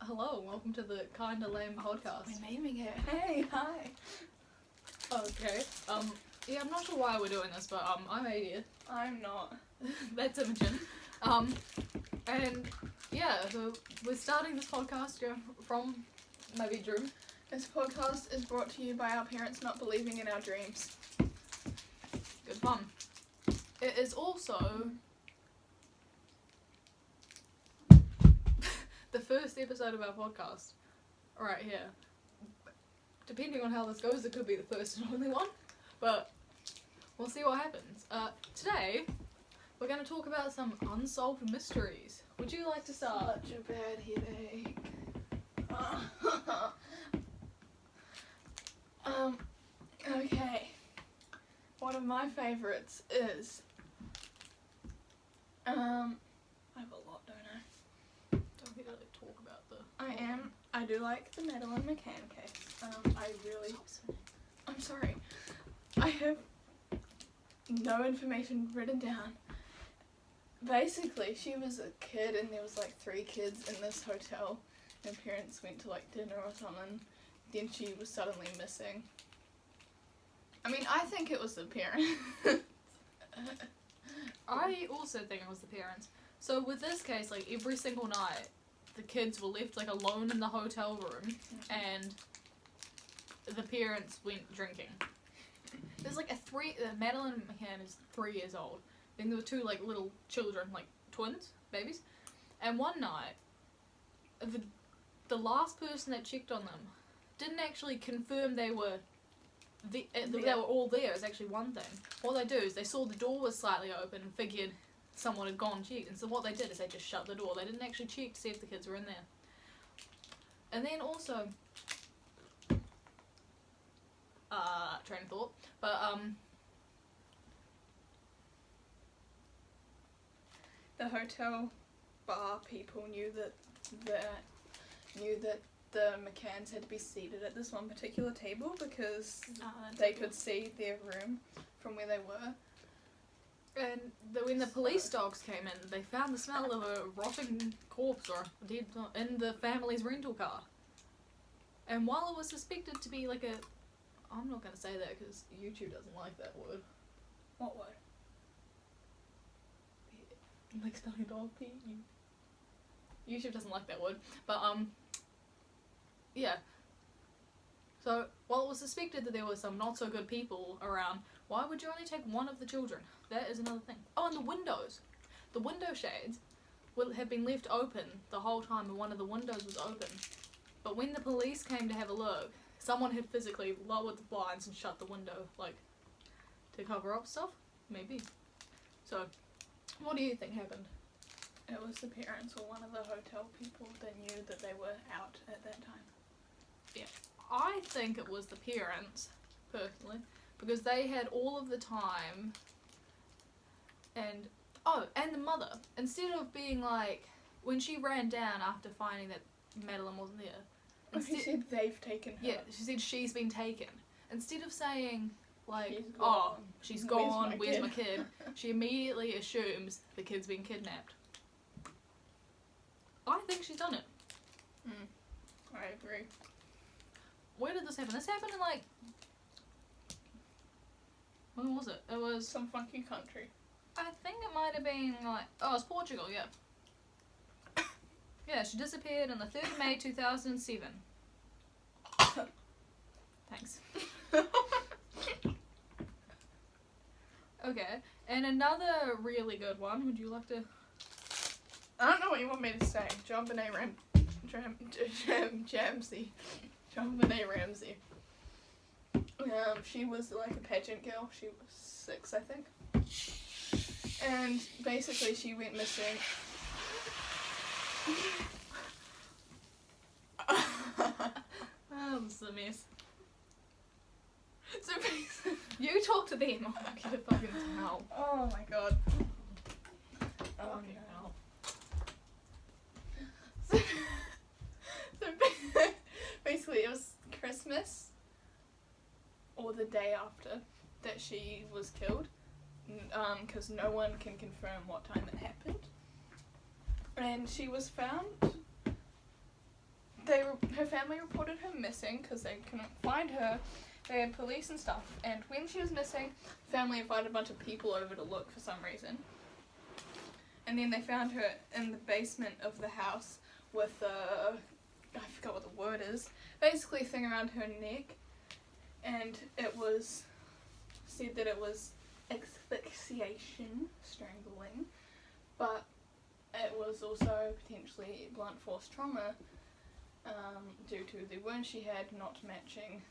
Hello, and welcome to the Kinda Lame podcast. We're naming it. Hey, hi. Okay. Yeah, I'm not sure why we're doing this, but I'm Adia. I'm not. That's Imogen. And yeah, so we're starting this podcast from my bedroom. This podcast is brought to you by our parents not believing in our dreams. Good fun. It is also the first episode of our podcast, right here. Depending on how this goes, it could be the first and only one, but we'll see what happens. Today, we're going to talk about some unsolved mysteries. Would you like to start? Such a bad headache. Okay. One of my favourites is, I have a lot, don't I? Don't we like talk about the... I do like the Madeline McCann case. I'm sorry. I have no information written down. Basically, she was a kid and there was like 3 kids in this hotel. Her parents went to like dinner or something. Then she was suddenly missing. I mean, I think it was the parents. I also think it was the parents. So with this case, like every single night, the kids were left like alone in the hotel room, and the parents went drinking. There's like Madeline McCann is 3 years old. Then there were 2 like little children, like twins, babies. And one night, the last person that checked on them didn't actually confirm they were they were all there. Is actually one thing. What they do is they saw the door was slightly open and figured someone had gone and checked. And so what they did is they just shut the door. They didn't actually check to see if the kids were in there. And then also, train of thought, but the hotel bar people knew that the McCanns had to be seated at this one particular table because they could see their room from where they were. And when the police dogs came in, they found the smell of a rotting corpse or dead in the family's rental car. And while it was suspected to be like a... I'm not going to say that because YouTube doesn't like that word. What word? Like spelling dog, YouTube doesn't like that word. But, yeah. So, while it was suspected that there were some not so good people around, why would you only take one of the children? That is another thing. Oh, and the windows. The window shades have been left open the whole time, and one of the windows was open. But when the police came to have a look, someone had physically lowered the blinds and shut the window, like, to cover up stuff? Maybe. So, what do you think happened? It was the parents or one of the hotel people that knew that they were out at that time. Yeah. I think it was the parents, personally, because they had all of the time, and the mother, instead of being like, when she ran down after finding that Madeline wasn't there, She said they've taken her. Yeah, she said she's been taken. Instead of saying, like, she's Where's gone, my where's kid?" my kid, she immediately assumes the kid's been kidnapped. I think she's done it. I agree. Where did this happen? This happened in, like, when was it? It was... Some funky country. I think it might have been, like... Oh, it's Portugal, yeah. Yeah, she disappeared on the 3rd of May 2007. Thanks. Okay, and another really good one. Would you like to... I don't know what you want me to say. JonBenet Ramsey. She was like a pageant girl. She was 6, I think. And basically she went missing. Oh, this is a mess. So basically, you talk to them. I'm gonna get a fucking towel. Oh my god. Oh Okay, no. well. So basically it was Christmas or the day after that she was killed, because no one can confirm what time it happened. And she was found her family reported her missing because they couldn't find her. They had police and stuff, and when she was missing, family invited a bunch of people over to look for some reason. And then they found her in the basement of the house with I forgot what the word is, basically a thing around her neck, and it was said that it was asphyxiation, strangling, but it was also potentially blunt force trauma due to the wound she had not matching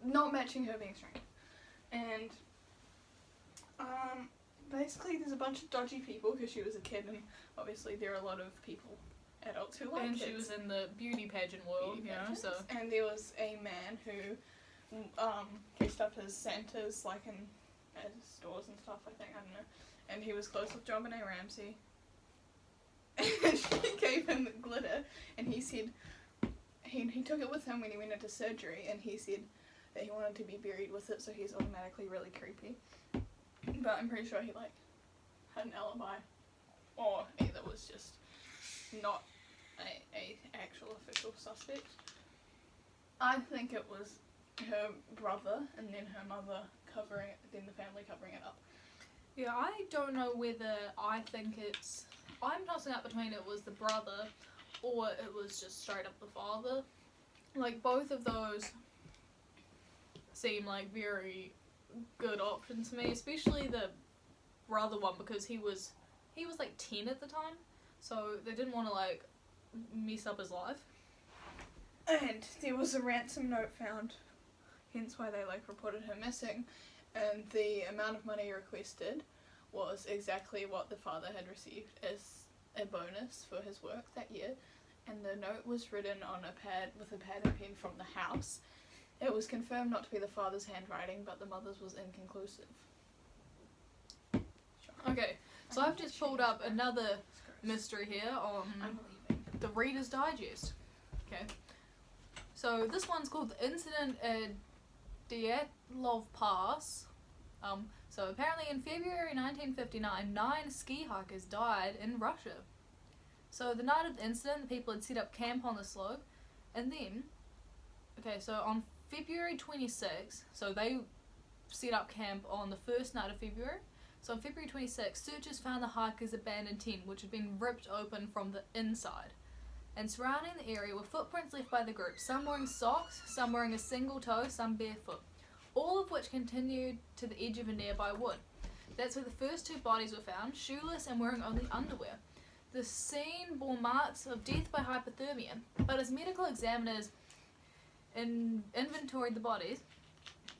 not matching her being strangled. And basically there's a bunch of dodgy people because she was a kid, and obviously there are a lot of people, adults who like and kids. she was in the beauty pageant world, Beauty you know, pageants. so. And there was a man who dressed up as Santas, like in stores and stuff, I think, I don't know. And he was close with John Benet Ramsey. And she gave him the glitter, and he said he took it with him when he went into surgery, and he said that he wanted to be buried with it, so he's automatically really creepy. But I'm pretty sure he like had an alibi, or either was just not a actual official suspect. I think it was her brother and then her mother then the family covering it up. Yeah, I don't know whether I think it's... I'm tossing up between it was the brother or it was just straight up the father. Like, both of those seem like very good options to me, especially the brother one because he was like 10 at the time, so they didn't want to like mess up his life. And there was a ransom note found, hence why they like reported her missing, and the amount of money requested was exactly what the father had received as a bonus for his work that year, and the note was written on a pad with a pad and pen from the house. It was confirmed not to be the father's handwriting, but the mother's was inconclusive. Okay, so I've just pulled up another mystery here on the Reader's Digest. Okay, so this one's called the incident at Dyatlov Pass. So apparently in February 1959, 9 ski hikers died in Russia. So the night of the incident, the people had set up camp on the slope, and then, okay, so on February 26th, so they set up camp on the first night of February. So on February 26th, searchers found the hikers' abandoned tent, which had been ripped open from the inside. And surrounding the area were footprints left by the group, some wearing socks, some wearing a single toe, some barefoot, all of which continued to the edge of a nearby wood. That's where the first 2 bodies were found, shoeless and wearing only underwear. The scene bore marks of death by hypothermia, but as medical examiners inventoried the bodies,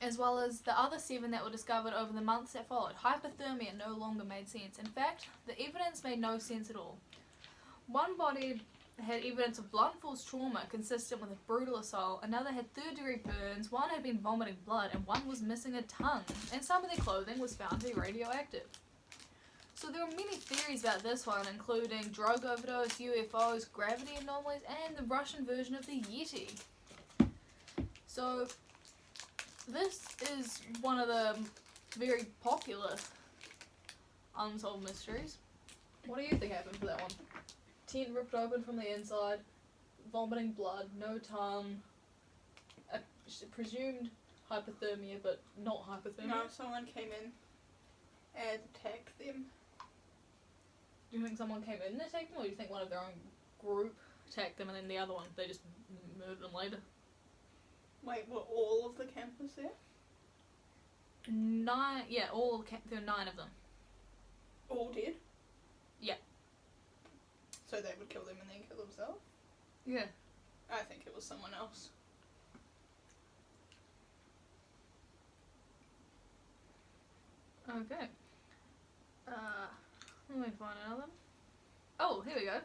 as well as the other 7 that were discovered over the months that followed, hypothermia no longer made sense. In fact, the evidence made no sense at all. One body had evidence of blunt force trauma consistent with a brutal assault, another had 3rd-degree burns, one had been vomiting blood, and one was missing a tongue, and some of their clothing was found to be radioactive. So there were many theories about this one, including drug overdose, UFOs, gravity anomalies, and the Russian version of the Yeti. So this is one of the very popular unsolved mysteries. What do you think happened for that one? Tent ripped open from the inside, vomiting blood, no tongue, presumed hypothermia, but not hypothermia. No, someone came in and attacked them. Do you think someone came in and attacked them, or do you think one of their own group attacked them and then the other one, they just murdered them later? Wait, were all of the campers there? 9, yeah, there were 9 of them. All dead? Yeah. So they would kill them and then kill themselves? Yeah. I think it was someone else. Okay. Let me find another. Oh, here we go.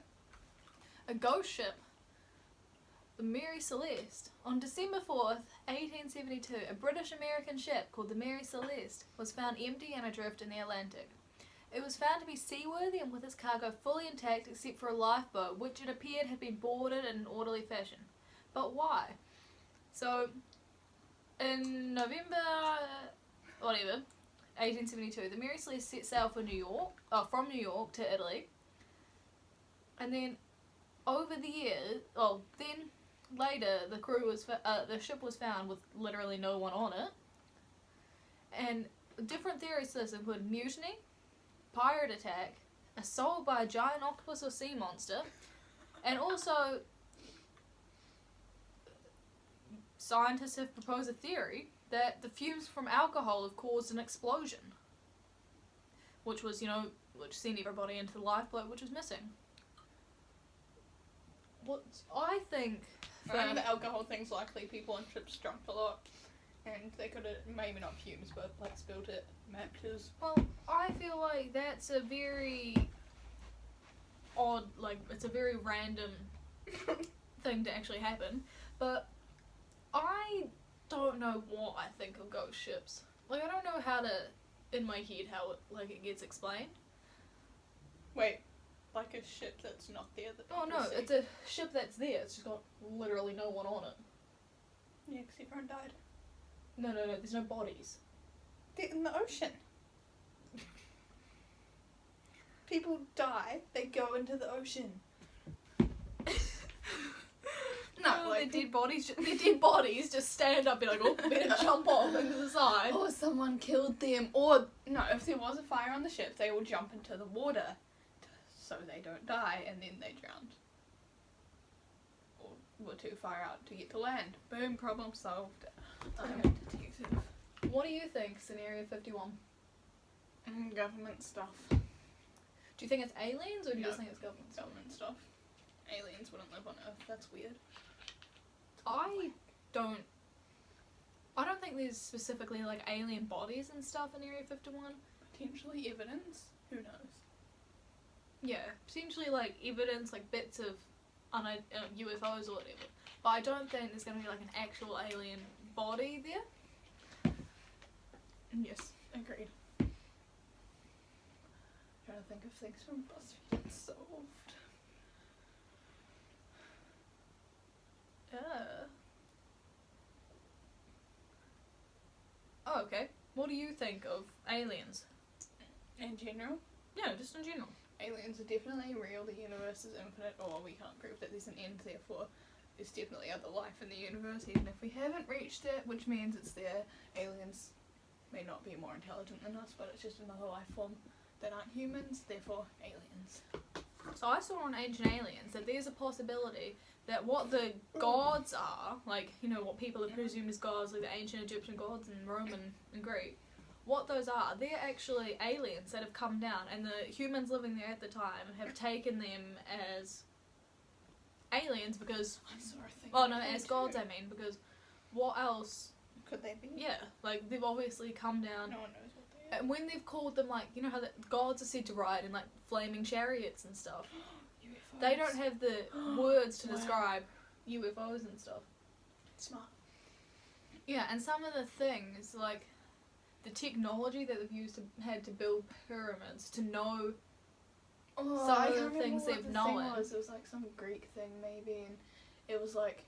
A ghost ship. The Mary Celeste. On December 4th, 1872, a British-American ship called the Mary Celeste was found empty and adrift in the Atlantic. It was found to be seaworthy and with its cargo fully intact except for a lifeboat, which it appeared had been boarded in an orderly fashion. But why? So, in November, 1872, the Mary Celeste set sail for from New York to Italy. And then over the years, then later the ship was found with literally no one on it. And different theories to this include mutiny, pirate attack, assault by a giant octopus or sea monster, and also scientists have proposed a theory that the fumes from alcohol have caused an explosion, which sent everybody into the lifeboat, which was missing. What I think... I think the alcohol thing's likely people on ships drunk a lot, and they could have, maybe not fumes, but like spilled it, matches. Well, I feel like that's a very odd, like, it's a very random thing to actually happen, but I don't know what I think of ghost ships. Like, I don't know how to, in my head, how it gets explained. Wait, like a ship that's not there that Oh no, it's a ship that's there, it's just got literally no one on it. Yeah, because everyone died. No, there's no bodies. They're in the ocean. People die, they go into the ocean. No, like their dead bodies just stand up and like, oh, better jump off into the side. Or someone killed them. Or, no, if there was a fire on the ship, they will jump into the water so they don't die, and then they drowned. Or were too far out to get to land. Boom, problem solved. I'm a detective. What do you think, Scenario 51? Government stuff. Do you think it's aliens, or do you just think it's government stuff? Government stuff. Aliens wouldn't live on Earth. That's weird. I don't think there's specifically like alien bodies and stuff in Area 51. Potentially evidence. Who knows? Yeah, potentially like evidence, like bits of UFOs or whatever. But I don't think there's going to be like an actual alien body there. Yes, agreed. Trying to think of things from BuzzFeed Unsolved. Oh, okay. What do you think of aliens? In general? Yeah, just in general. Aliens are definitely real, the universe is infinite, or we can't prove that there's an end, therefore there's definitely other life in the universe, even if we haven't reached it, which means it's there. Aliens may not be more intelligent than us, but it's just another life form that aren't humans, therefore aliens. So I saw on Ancient Aliens that there's a possibility that what the gods are, like, you know, what people have presumed as gods, like the ancient Egyptian gods and Roman and Greek, what those are, they're actually aliens that have come down, and the humans living there at the time have taken them as aliens because... I saw a thing. Oh no, as gods I mean, because what else... Could they be? Yeah, like, they've obviously come down... No one knows what they are. And when they've called them, like, you know how the gods are said to ride in, like, flaming chariots and stuff, UFOs. they don't have the words to Wow. describe UFOs and stuff. Smart. Yeah, and some of the things, like, the technology that they've had to build pyramids to know Oh, some I of the can't remember things what they've the known. thing was. It was like some Greek thing maybe, and it was like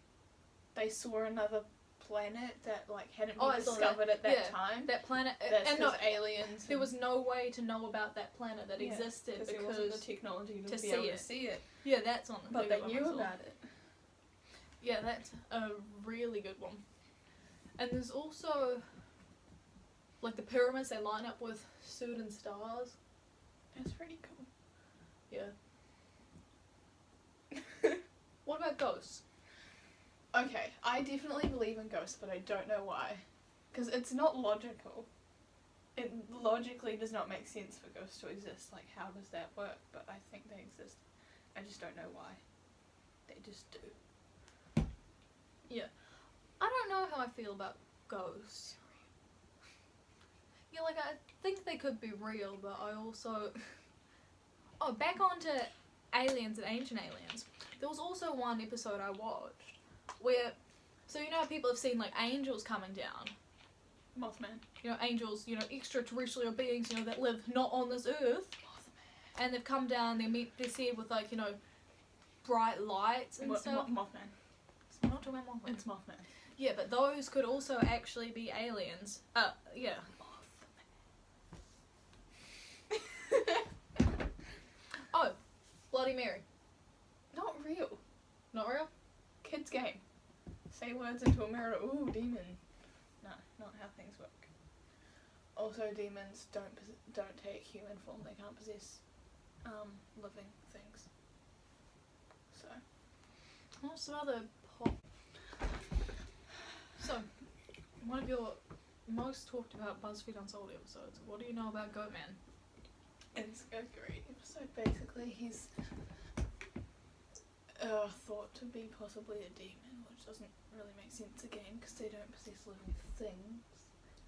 they saw another planet that like hadn't Oh, been I saw discovered that. at that Yeah. time. That planet, That's and no, because aliens. there was no way to know about that planet that existed because there wasn't the because technology to to be see able it. to see it. yeah, that's on the But big they one knew I saw. about it. Yeah, that's a really good one. And there's also like the pyramids, they line up with certain stars. That's pretty cool. Yeah. What about ghosts? Okay, I definitely believe in ghosts, but I don't know why. Because it's not logical. It logically does not make sense for ghosts to exist. Like, how does that work? But I think they exist. I just don't know why. They just do. I don't know how I feel about ghosts. Yeah, like, I think they could be real, but I also... Oh, back onto aliens and ancient aliens. There was also one episode I watched where... So, you know how people have seen, like, angels coming down? Mothman. You know, angels, you know, extraterrestrial beings, you know, that live not on this earth. Mothman. And they've come down, they're said with, like, you know, bright lights and stuff. Mothman. I'm not talking about Mothman. It's Mothman. Yeah, but those could also actually be aliens. Yeah. Oh, Bloody Mary. real. Not real? Kids game. Say words into a mirror. Ooh, demon. No, not how things work. Also, demons don't take human form. They can't possess living things. So. What's some other pop? So, one of your most talked about BuzzFeed Unsolved episodes. What do you know about Goatman? It's a great episode. Basically, he's thought to be possibly a demon, which doesn't really make sense again because they don't possess living things.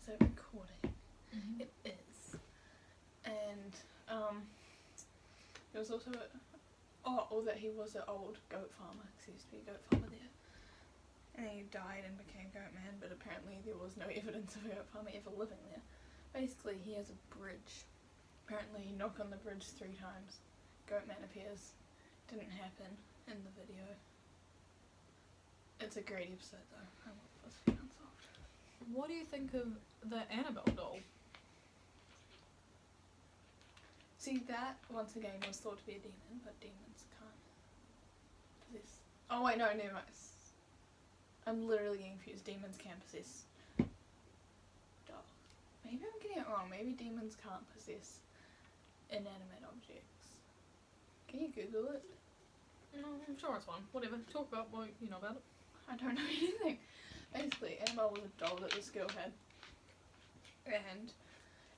Is that recording? Mm-hmm. It is. And there was also that he was an old goat farmer because he used to be a goat farmer there. And he died and became Goatman, but apparently there was no evidence of a goat farmer ever living there. Basically, he has a bridge. Apparently, you knock on the bridge 3 times. Goatman appears. Didn't happen in the video. It's a great episode though. I love BuzzFeed Unsolved. What do you think of the Annabelle doll? See, that once again was thought to be a demon, but demons can't possess. Oh wait, no, never mind. I'm literally getting confused. Demons can possess dolls. Maybe I'm getting it wrong. Maybe demons can't possess inanimate objects. Can you Google it? No, I'm sure it's one. Whatever. Talk about what you know about it. I don't know anything. Basically, Annabelle was a doll that this girl had. And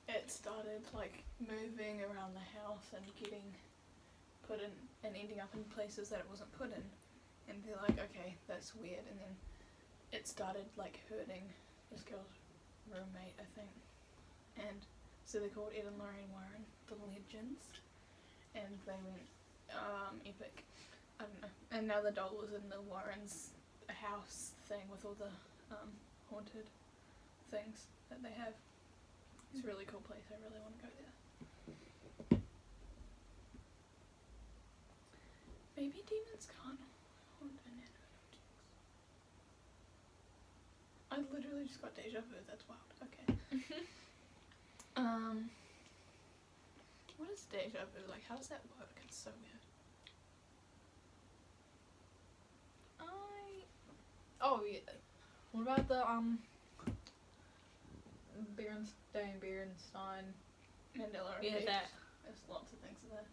it started like moving around the house and getting put in and ending up in places that it wasn't put in. And they're like, okay, that's weird. And then it started like hurting this girl's roommate, I think. And so they called Ed and Lorraine Warren the Legends. And they went epic. I don't know. And now the doll was in the Warrens' house thing with all the haunted things that they have. It's a really cool place. I really want to go there. Maybe demons can't haunt inanimate objects. I literally just got deja vu. That's wild. Okay. What is deja vu? Like, how does that work? It's so weird. Oh yeah. What about the Berenstain? Mandela Yeah, effect. that. There's lots of things there.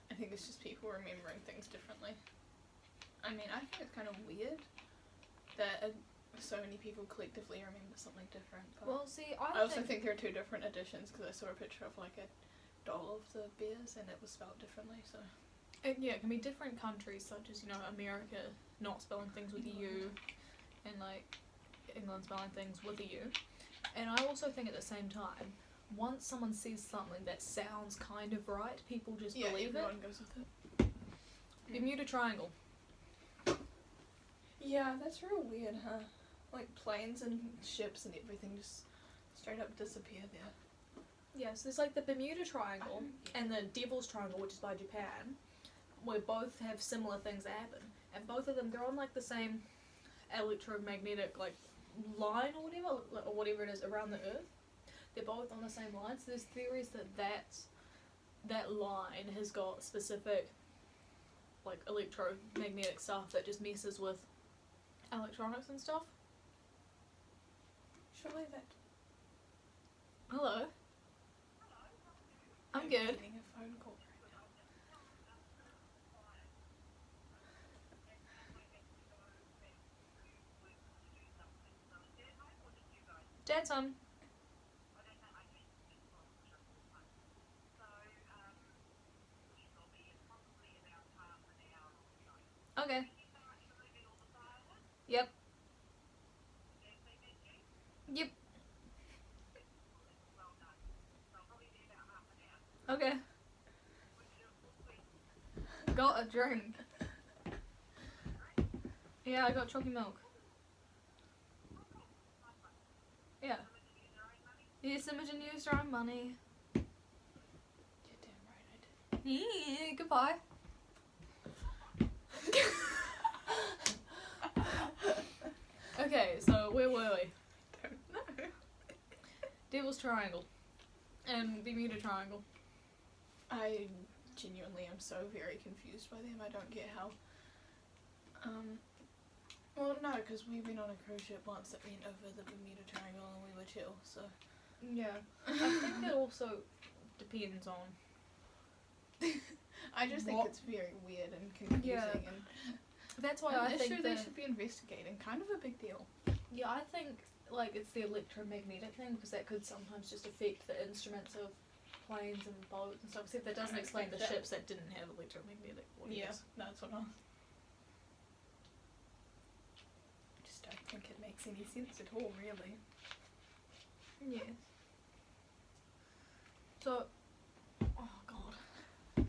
I think it's just people remembering things differently. I mean, I think it's kind of weird that so many people collectively remember something different. But Well, see, I also think there are 2 different editions because I saw a picture of like a doll of the bears and it was spelled differently. So it can be different countries, such as America not spelling things with a U, and like England spelling things with a U. And I also think at the same time, once someone says something that sounds kind of right, people just believe it. Everyone goes with it. Bermuda Triangle. Yeah, that's real weird, huh? Like planes and ships and everything just straight up disappear there. Yeah, so there's like the Bermuda Triangle and the Devil's Triangle, which is by Japan, where both have similar things that happen. And both of them, they're on like the same electromagnetic like line or whatever it is around the Earth. They're both on the same line. So there's theories that line has got specific like electromagnetic stuff that just messes with electronics and stuff. Surely that. Hello. I'm good. Getting a phone call Dad's on. Okay. Yep. Yep. Okay. Got a drink. Yeah, I got chalky milk. Yeah. Yes, Imogen used her own money. You're damn right I did. Yeah, goodbye. Okay, so where were we? Don't know. Devil's Triangle and Bermuda Triangle. I genuinely am so very confused by them. I don't get how Well, no, because we went on a cruise ship once that went over the Bermuda Triangle and we were chill, so. Yeah. I think it also depends on. I just think it's very weird and confusing, and that's why an I think issue they should be investigating. Kind of a big deal. Yeah, I think like it's the electromagnetic thing because that could sometimes just affect the instruments of planes and boats and stuff. Except that doesn't explain the ships that didn't have electromagnetic. Yeah, that's what I just don't think it makes any sense at all, really. Yes. So, oh god.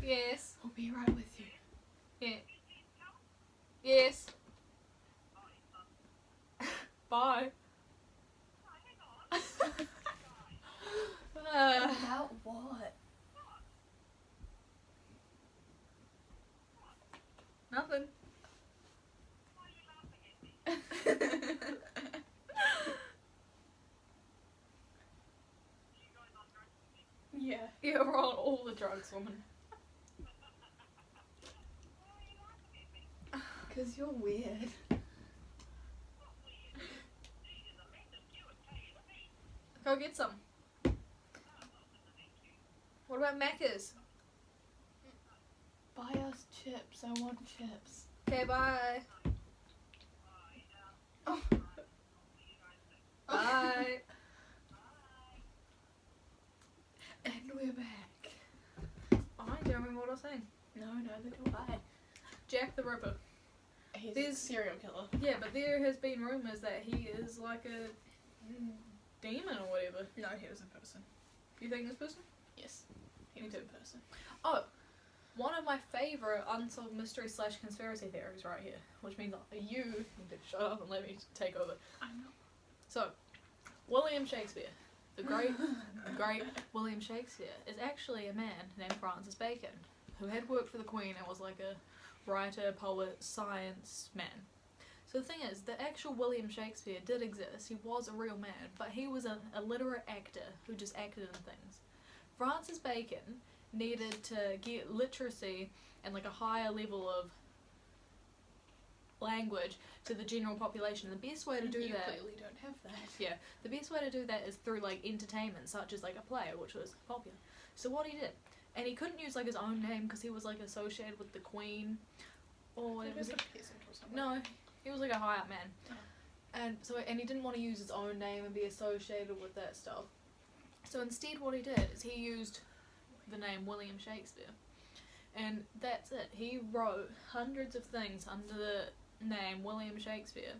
Yes. I'll be right with you. Yeah. Yes. Bye. About what? Nothing. Yeah. Yeah, we're on all the drugs, woman. Because you're weird. Go get some. What about Macca's? Buy us chips. I want chips. Okay, bye. Oh. Bye. And we're back. I don't remember what I was saying. No, neither do I. Jack the Ripper. He's There's- a serial killer. Yeah, but there has been rumours that he is like a demon or whatever. No, he was a person. You think this person? Yes. He Me was a too. person. Oh, one of my favourite unsolved mystery / conspiracy theories right here, which means you need to shut up and let me take over. I know. So, William Shakespeare, the great William Shakespeare, is actually a man named Francis Bacon, who had worked for the Queen and was like a writer, poet, science man. So the thing is, the actual William Shakespeare did exist. He was a real man, but he was a literate actor who just acted in things. Francis Bacon needed to get literacy and like a higher level of language to the general population. And the best way to do you that, clearly don't have that. yeah, the best way to do that is through like entertainment, such as like a play, which was popular. So what he did, and he couldn't use like his own name because he was like associated with the Queen or He whatever. was a peasant or something. No, he was like a high up man. Oh. And he didn't want to use his own name and be associated with that stuff. So instead what he did is he used the name William Shakespeare. And that's it. He wrote hundreds of things under the name William Shakespeare.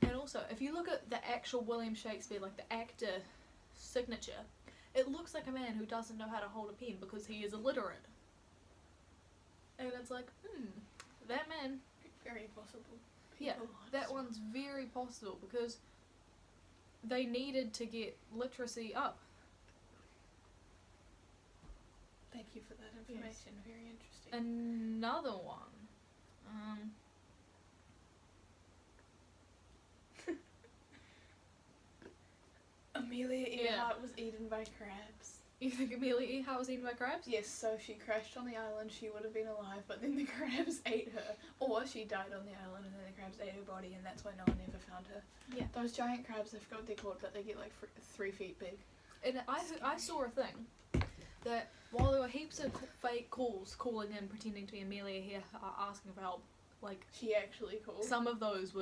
And also, if you look at the actual William Shakespeare, like the actor signature, it looks like a man who doesn't know how to hold a pen because he is illiterate. And it's like, that man, Very possible. yeah, People that are one's very possible because they needed to get literacy up. Thank you for that information. Very interesting. Another one. Amelia Yeah. Earhart was eaten by crabs. You think Amelia Earhart was eaten by crabs? Yes, so she crashed on the island, she would have been alive, but then the crabs ate her. Or she died on the island and then the crabs ate her body, and that's why no one ever found her. Yeah. Those giant crabs, I forgot what they're called, but they get like 3 feet big. And I saw a thing that while there were heaps of fake calls calling in pretending to be Amelia Earhart asking for help, like She actually called. some of those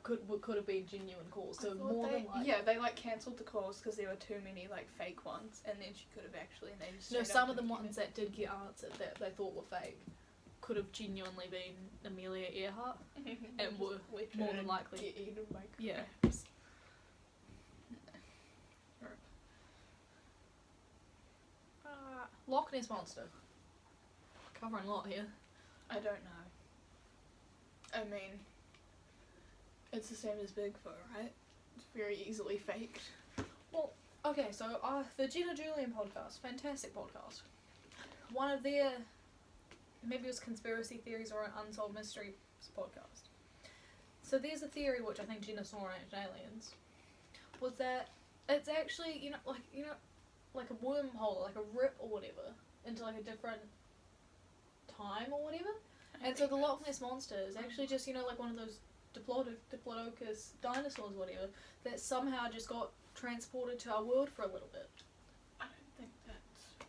could have been genuine calls. So I thought more than like yeah, they like cancelled the calls because there were too many like fake ones, and then she could have actually. And they just no, straight some up of the didn't ones give that did get answered that they thought were fake could have genuinely been Amelia Earhart. it. and were Just more than and likely. get eaten by Yeah. crabs. Loch Ness Monster. Covering a lot here. I don't know. I mean, it's the same as Bigfoot, right? It's very easily faked. Well, okay, so the Jenna Julian podcast, fantastic podcast. One of their, maybe it was conspiracy theories or an unsolved mysteries podcast. So there's a theory which I think Jenna saw in Ancient Aliens, was that it's actually, like a wormhole, like a rip or whatever, into like a different time or whatever. And so the Loch Ness Monster is actually just, you know, like one of those Diplodocus dinosaurs, whatever, that somehow just got transported to our world for a little bit. I don't think that's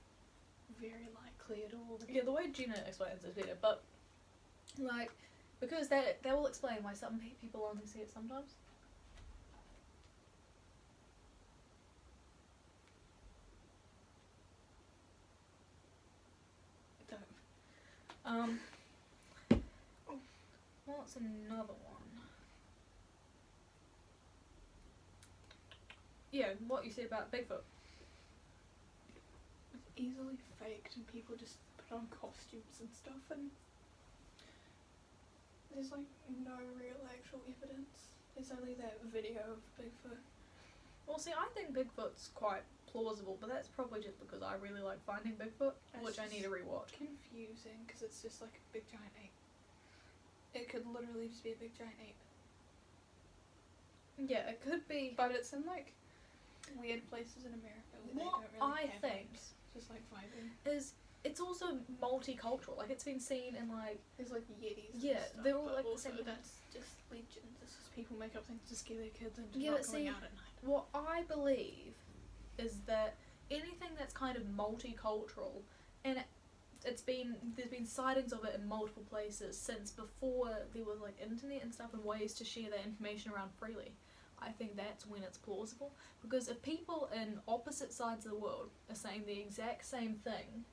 very likely at all. Yeah, the way Gina explains is better, but, like, because that will explain why some people only see it sometimes. Don't. What's another one? Yeah, what you said about Bigfoot. It's easily faked and people just put on costumes and stuff, and there's like no real actual evidence. There's only that video of Bigfoot. Well, see, I think Bigfoot's quite plausible, but that's probably just because I really like Finding Bigfoot, which I need to rewatch. Confusing, because it's just like a big giant ape. It could literally just be a big giant ape. Yeah, it could be. But it's in like weird places in America where What they don't really I have think apes. Just like vibing. is it's also multicultural. Like, it's been seen in like. There's like Yetis. Yeah, and stuff, they're all but like the also same. that's just legends. It's just people make up things to scare their kids into Yeah, not but going see, out at night. what I believe is that anything that's kind of multicultural, and there's been sightings of it in multiple places since before there was like internet and stuff and ways to share that information around freely. I think that's when it's plausible, because if people in opposite sides of the world are saying the exact same thing,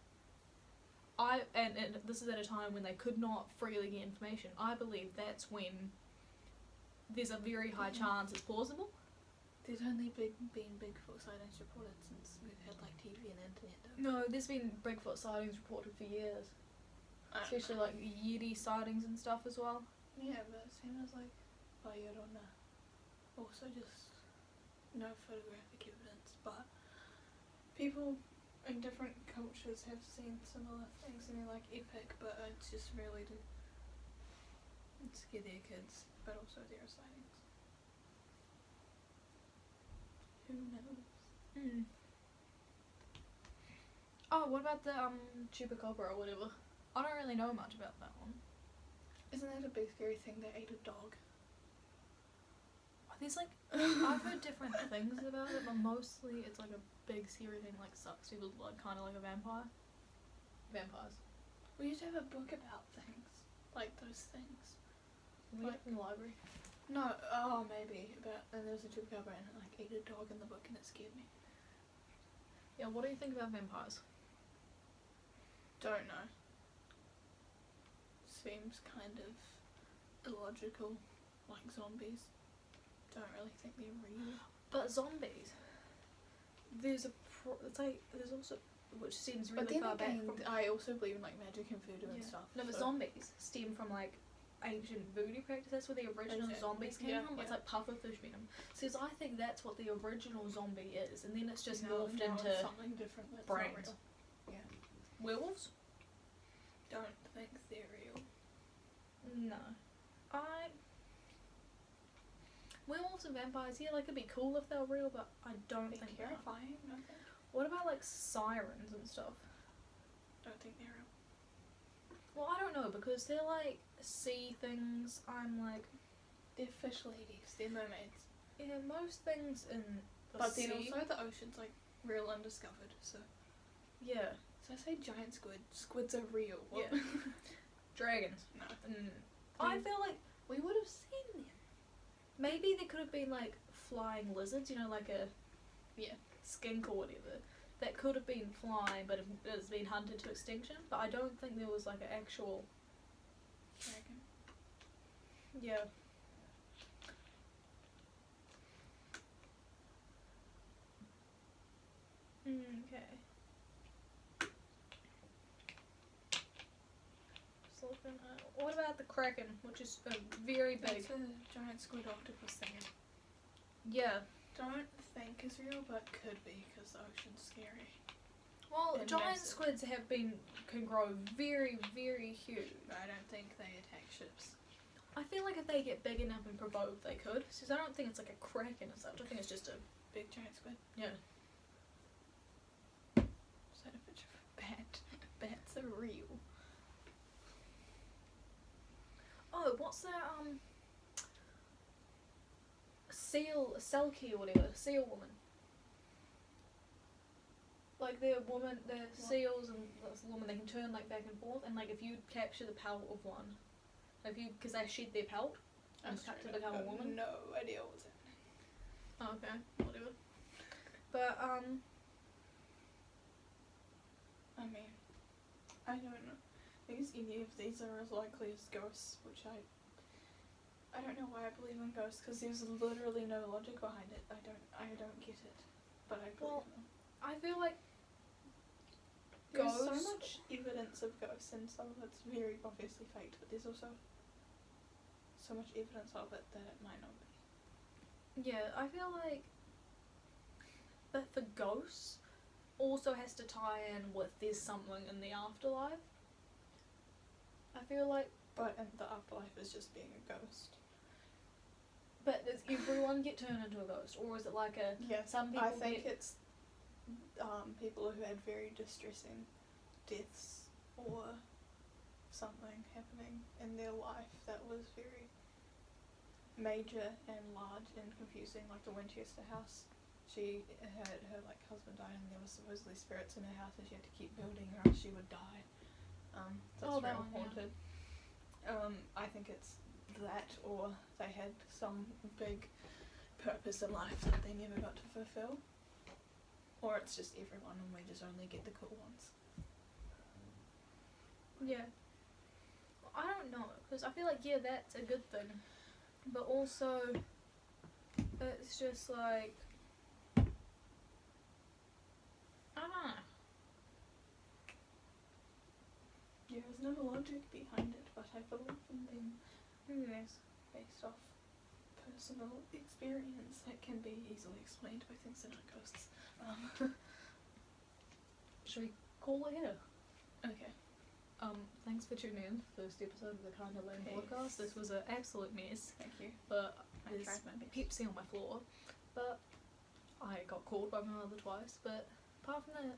and this is at a time when they could not freely get information, I believe that's when there's a very high chance it's plausible. There's only been Bigfoot sightings reported since we've had like TV and internet. No, there's been Bigfoot sightings reported for years, especially like Yeti sightings and stuff as well. Yeah, but same as like Bayerona. Also just no photographic evidence, but people in different cultures have seen similar things and they're like epic, but it's just really to scare their kids, but also there are sightings. Who knows? Mm. Oh, what about the chupacabra or whatever? I don't really know much about that one. Isn't that a big scary thing that ate a dog? There's like, I've heard different things about it, but mostly it's like a big scary thing, like sucks people's blood, kind of like a vampire. Vampires. We used to have a book about things, like those things. Like in the library. No, maybe, but and there was a chupacabra and it like ate a dog in the book and it scared me. Yeah, what do you think about vampires? Don't know. Seems kind of illogical, like zombies. Don't really think they're real. But zombies, there's also, which seems really But then far back again, from. I also believe in like magic and voodoo and Yeah. stuff. No, but so- zombies stem from like ancient voodoo practice. That's where the original Exactly. zombies came Yeah, from. It's yeah. like pufferfish venom. So I think that's what the original zombie is, and then it's just No, morphed no, into it's something different that's brains. not real. Yeah. werewolves. Don't think they're real. No, werewolves and vampires. Yeah, like it'd be cool if they were real, but I don't They're think they are. terrifying, don't they? What about like sirens and stuff? Don't think they're real. Well, I don't know, because they're like sea things. I'm like, They're fish ladies. They're mermaids. yeah, most things in the But sea. then also the ocean's like real undiscovered. So Yeah, I say giant squid. Squids are real. What? Yeah. dragons. No. I feel like we would have seen them. Maybe there could have been like flying lizards, you know, like a skink or whatever, that could have been flying, but it's been hunted to extinction. But I don't think there was like an actual. Dragon. Yeah. Okay. Just looking at, what about the kraken, which is a very big. That's a giant squid octopus thing. Yeah. Don't think is real, but could be because the ocean's scary. Well, And giant massive. squids can grow very, very huge. But I don't think they attack ships. I feel like if they get big enough and provoked, they could. Because I don't think it's like a kraken and such. I think it's just a. Big giant squid. Yeah. Is that a picture of a bat? Bats are real. what's that Selkie or whatever, seal woman. Like they're seals and this woman, they can turn like back and forth, and like if you capture the pelt of one, because they shed their pelt and start to become a woman. No idea what's happening. Oh, okay, whatever. But I mean, I don't know. I guess any of these are as likely as ghosts, which I don't know why I believe in ghosts, because there's literally no logic behind it. I don't get it, but I believe in them. I feel like There's so ghosts. much evidence of ghosts, and some of it's very obviously faked, but there's also so much evidence of it that it might not be. Yeah, I feel like that for ghosts also has to tie in with there's something in the afterlife. I feel like. But in the afterlife is just being a ghost. But does everyone get turned into a ghost, or is it like a some people? I think it's people who had very distressing deaths or something happening in their life that was very major and large and confusing, like the Winchester house. She had her like husband died, and there was supposedly spirits in her house, and she had to keep building or else she would die. That's that real one, haunted. I think it's that, or they had some big purpose in life that they never got to fulfill, or it's just everyone and we just only get the cool ones. Yeah. I don't know, because I feel like that's a good thing, but also it's just like I don't know. There is no logic behind it, but I believe in them. Yes. Based off personal experience that can be easily explained by things that are ghosts. Should we call it here? Okay. Thanks for tuning in. First episode of the Kind of Lame podcast. This was an absolute mess. Thank you. But I there's tried my best. Pepsi on my floor. But I got called by my mother twice. But apart from that,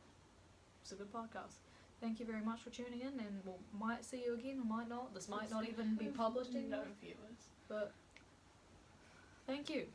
it's a good podcast. Thank you very much for tuning in, and we might see you again, or might not. This might not even be published No anymore. viewers. But thank you.